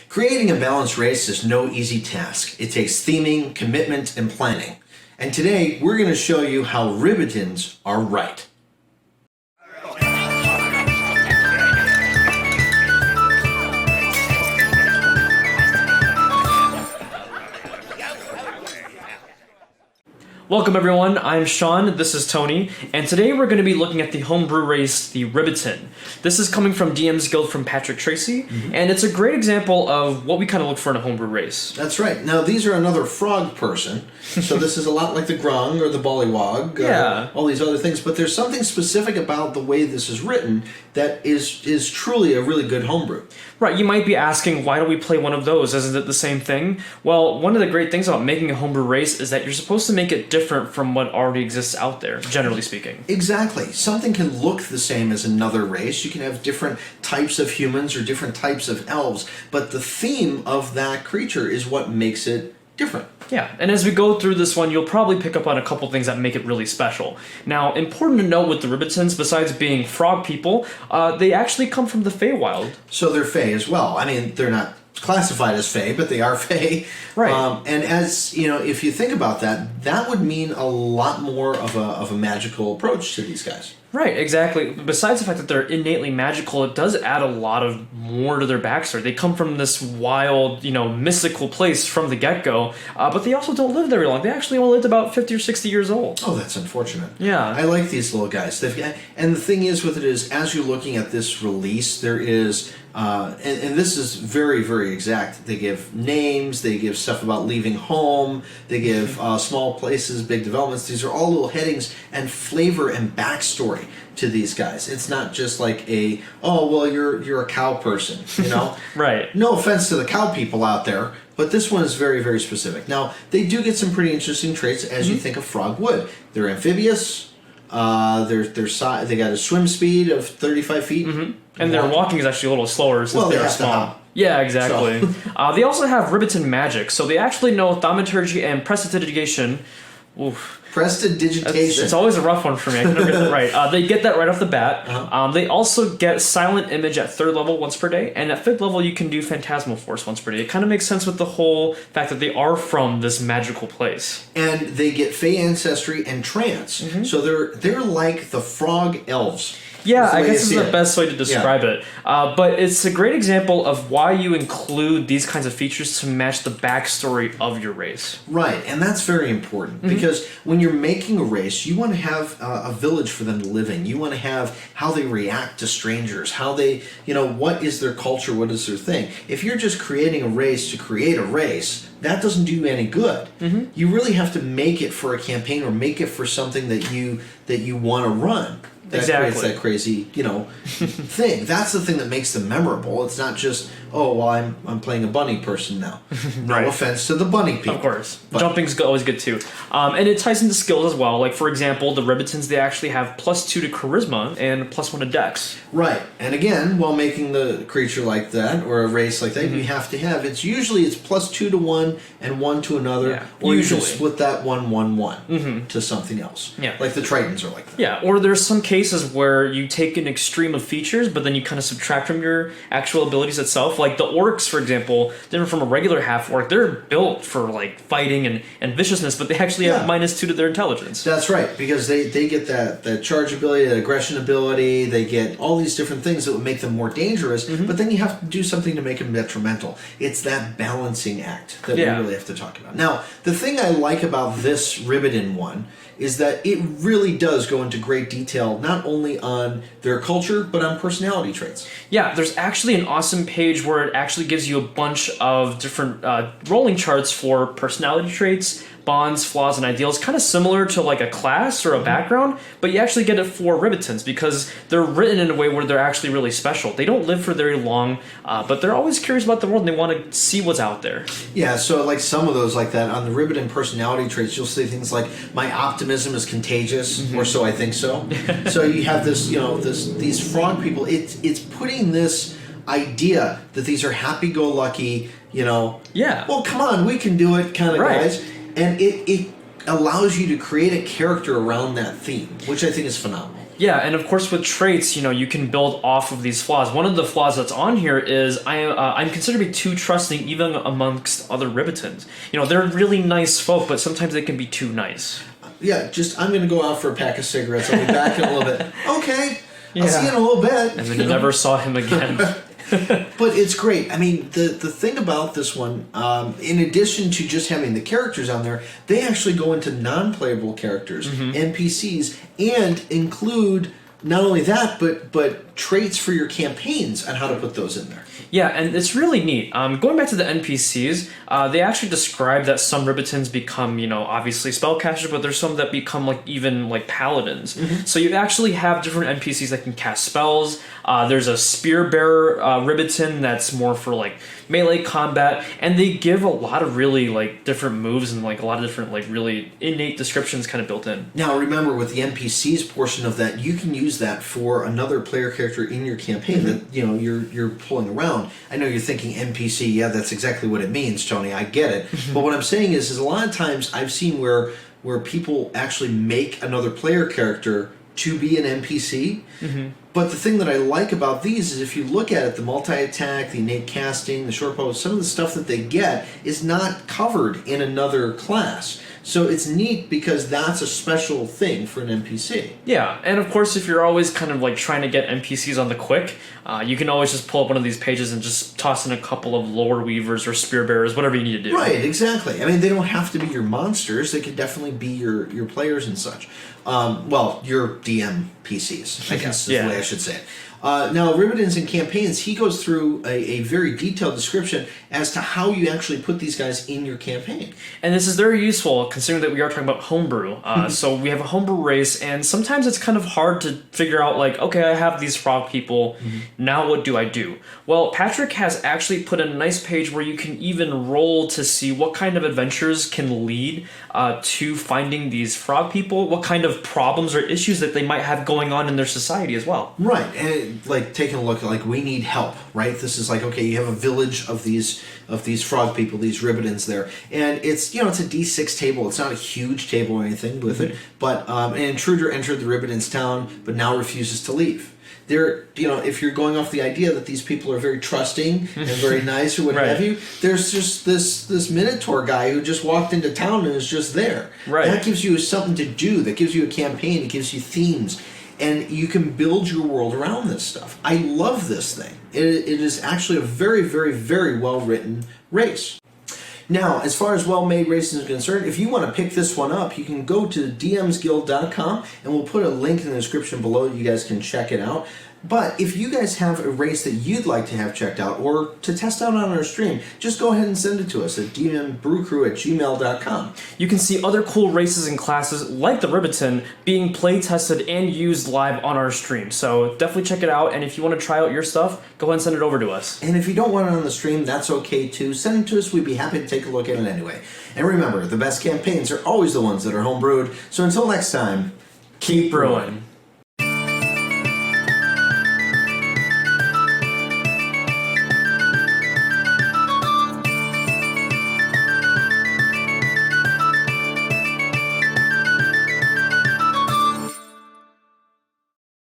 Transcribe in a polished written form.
Creating a balanced race is no easy task. It takes theming, commitment, and planning. And today, we're going to show you how Ribbitans are right. Welcome everyone, I'm Sean, this is Tony, and today we're going to be looking at the homebrew race, the Ribbitin. This is coming from DMSGUILD from Patrick Tracy, and it's a great example of what we kind of look for in a homebrew race. That's right. Now these are another frog person, so this is a lot like the grung or the bollywog, all these other things, but there's something specific about the way this is written that is truly a really good homebrew. Right, you might be asking, why don't we play one of those? Isn't it the same thing? Well, one of the great things about making a homebrew race is that you're supposed to make it different from what already exists out there, generally speaking. Exactly. Something can look the same as another race. You can have different types of humans or different types of elves, but the theme of that creature is what makes it different. Yeah, and as we go through this one, you'll probably pick up on a couple things that make it really special. Now, important to note with the Ribbitans, besides being frog people, they actually come from the Feywild. So they're Fey as well. I mean, they're not classified as Fey, but they are Fey. Right. And as, you know, if you think about that, that would mean a lot more of a magical approach to these guys. Right, exactly. Besides the fact that they're innately magical, it does add a lot of more to their backstory. They come from this wild, mystical place from the get-go, but they also don't live very long. They actually only lived about 50 or 60 years old. Oh, that's unfortunate. Yeah. I like these little guys. And the thing is with it is, as you're looking at this release, there is, and this is very, very exact. They give names, they give stuff about leaving home, they give small places, big developments. These are all little headings and flavor and backstory to these guys. It's not just like you're a cow person, Right. No offense to the cow people out there, but this one is very, very specific. Now, they do get some pretty interesting traits as you think of frog would. They're amphibious. They got a swim speed of 35 feet. And their walking is actually a little slower since they they're have small. to hop. Yeah, exactly. So. They also have Ribbitin magic, so they actually know thaumaturgy and prestidigitation. Oof. Prestidigitation. It's always a rough one for me. I can never get that right. They get that right off the bat. They also get silent image at 3rd level once per day, and at 5th level you can do phantasmal force once per day. It kind of makes sense with the whole fact that they are from this magical place. And they get Fey ancestry and trance, so they're like the frog elves. Yeah, I guess this is the best way to describe it. But it's a great example of why you include these kinds of features to match the backstory of your race. Right, and that's very important because when you're making a race, you want to have a village for them to live in. You want to have how they react to strangers, how they, what is their culture, what is their thing. If you're just creating a race to create a race, that doesn't do you any good. You really have to make it for a campaign or make it for something that you want to run. That creates that crazy, thing. That's the thing that makes them memorable. It's not just, I'm playing a bunny person now. No offense to the bunny people. Of course. Jumping's always good too. And it ties into skills as well. Like, for example, the Ribbitans, they actually have +2 to charisma and +1 to dex. Right. And again, while making the creature like that, or a race like that, you have to have, it's +2 to one and 1 to another. Yeah, or usually. you can split that 1 to something else. Yeah. Like the Tritons are like that. Yeah, or there's some cases where you take an extreme of features, but then you kind of subtract from your actual abilities itself. Like the orcs, for example, different from a regular half-orc, they're built for like fighting and viciousness, but they actually have -2 to their intelligence. That's right, because they get that charge ability, that aggression ability, they get all these different things that would make them more dangerous, but then you have to do something to make them detrimental. It's that balancing act that we really have to talk about. Now, the thing I like about this Ribbitin one is that it really does go into great detail, not only on their culture, but on personality traits. Yeah, there's actually an awesome page where it actually gives you a bunch of different rolling charts for personality traits, bonds, flaws, and ideals, kind of similar to like a class or a background, but you actually get it for Ribbitans because they're written in a way where they're actually really special. They don't live for very long, but they're always curious about the world and they want to see what's out there. Yeah, so like some of those like that, on the Ribbitin personality traits, you'll see things like, my optimism is contagious, or so I think so. So you have this, these frog people, it's putting this idea that these are happy-go-lucky, well, come on, we can do it kind of guys. And it allows you to create a character around that theme, which I think is phenomenal. Yeah, and of course with traits, you can build off of these flaws. One of the flaws that's on here is I'm considered to be too trusting even amongst other Ribbitans. They're really nice folk, but sometimes they can be too nice. Yeah, I'm going to go out for a pack of cigarettes. I'll be back in a little bit. Okay, I'll see you in a little bit. And then you never saw him again. But it's great. I mean, the thing about this one, in addition to just having the characters on there, they actually go into non-playable characters, NPCs, and include not only that, but traits for your campaigns on how to put those in there. Yeah, and it's really neat. Going back to the NPCs, they actually describe that some Ribbitans become, obviously spellcasters, but there's some that become even paladins. So you actually have different NPCs that can cast spells. There's a spear bearer Ribbitin that's more for melee combat, and they give a lot of really different moves and a lot of different really innate descriptions kind of built in. Now remember, with the NPCs portion of that, you can use that for another player character in your campaign that you're pulling around. I know you're thinking NPC, yeah, that's exactly what it means, Tony. I get it. But what I'm saying is a lot of times I've seen where people actually make another player character to be an NPC. But the thing that I like about these is if you look at it, the multi-attack, the innate casting, the short bow, some of the stuff that they get is not covered in another class. So it's neat because that's a special thing for an NPC. Yeah, and of course if you're always kind of trying to get NPCs on the quick, you can always just pull up one of these pages and just toss in a couple of lore weavers or spear bearers, whatever you need to do. Right, exactly. I mean, they don't have to be your monsters. They could definitely be your players and such. Well, your DM PCs, I guess is the way I should say it. Now, Ribbitans and campaigns, he goes through a very detailed description as to how you actually put these guys in your campaign. And this is very useful considering that we are talking about homebrew. So we have a homebrew race, and sometimes it's kind of hard to figure out, okay, I have these frog people, now what do I do? Well, Patrick has actually put a nice page where you can even roll to see what kind of adventures can lead to finding these frog people, what kind of problems or issues that they might have going on in their society as well. Right, and taking a look at we need help, right? This is okay, you have a village of these frog people, these Ribbitans there, and it's it's a D6 table. It's not a huge table or anything with it, but an intruder entered the Ribbitans town, but now refuses to leave. They're, if you're going off the idea that these people are very trusting and very nice or what have you, there's just this Minotaur guy who just walked into town and is just there. Right. That gives you something to do. That gives you a campaign. It gives you themes. And you can build your world around this stuff. I love this thing. It is actually a very, very, very well-written race. Now, as far as well-made races are concerned, if you want to pick this one up, you can go to DMSGUILD.com, and we'll put a link in the description below. You guys can check it out. But if you guys have a race that you'd like to have checked out or to test out on our stream, just go ahead and send it to us at dmbrewcrew@gmail.com. You can see other cool races and classes like the Ribbitin being play tested and used live on our stream. So definitely check it out, and if you want to try out your stuff, go ahead and send it over to us. And if you don't want it on the stream, that's okay too. Send it to us. We'd be happy to take a look at it anyway. And remember, the best campaigns are always the ones that are homebrewed. So until next time, Keep brewing.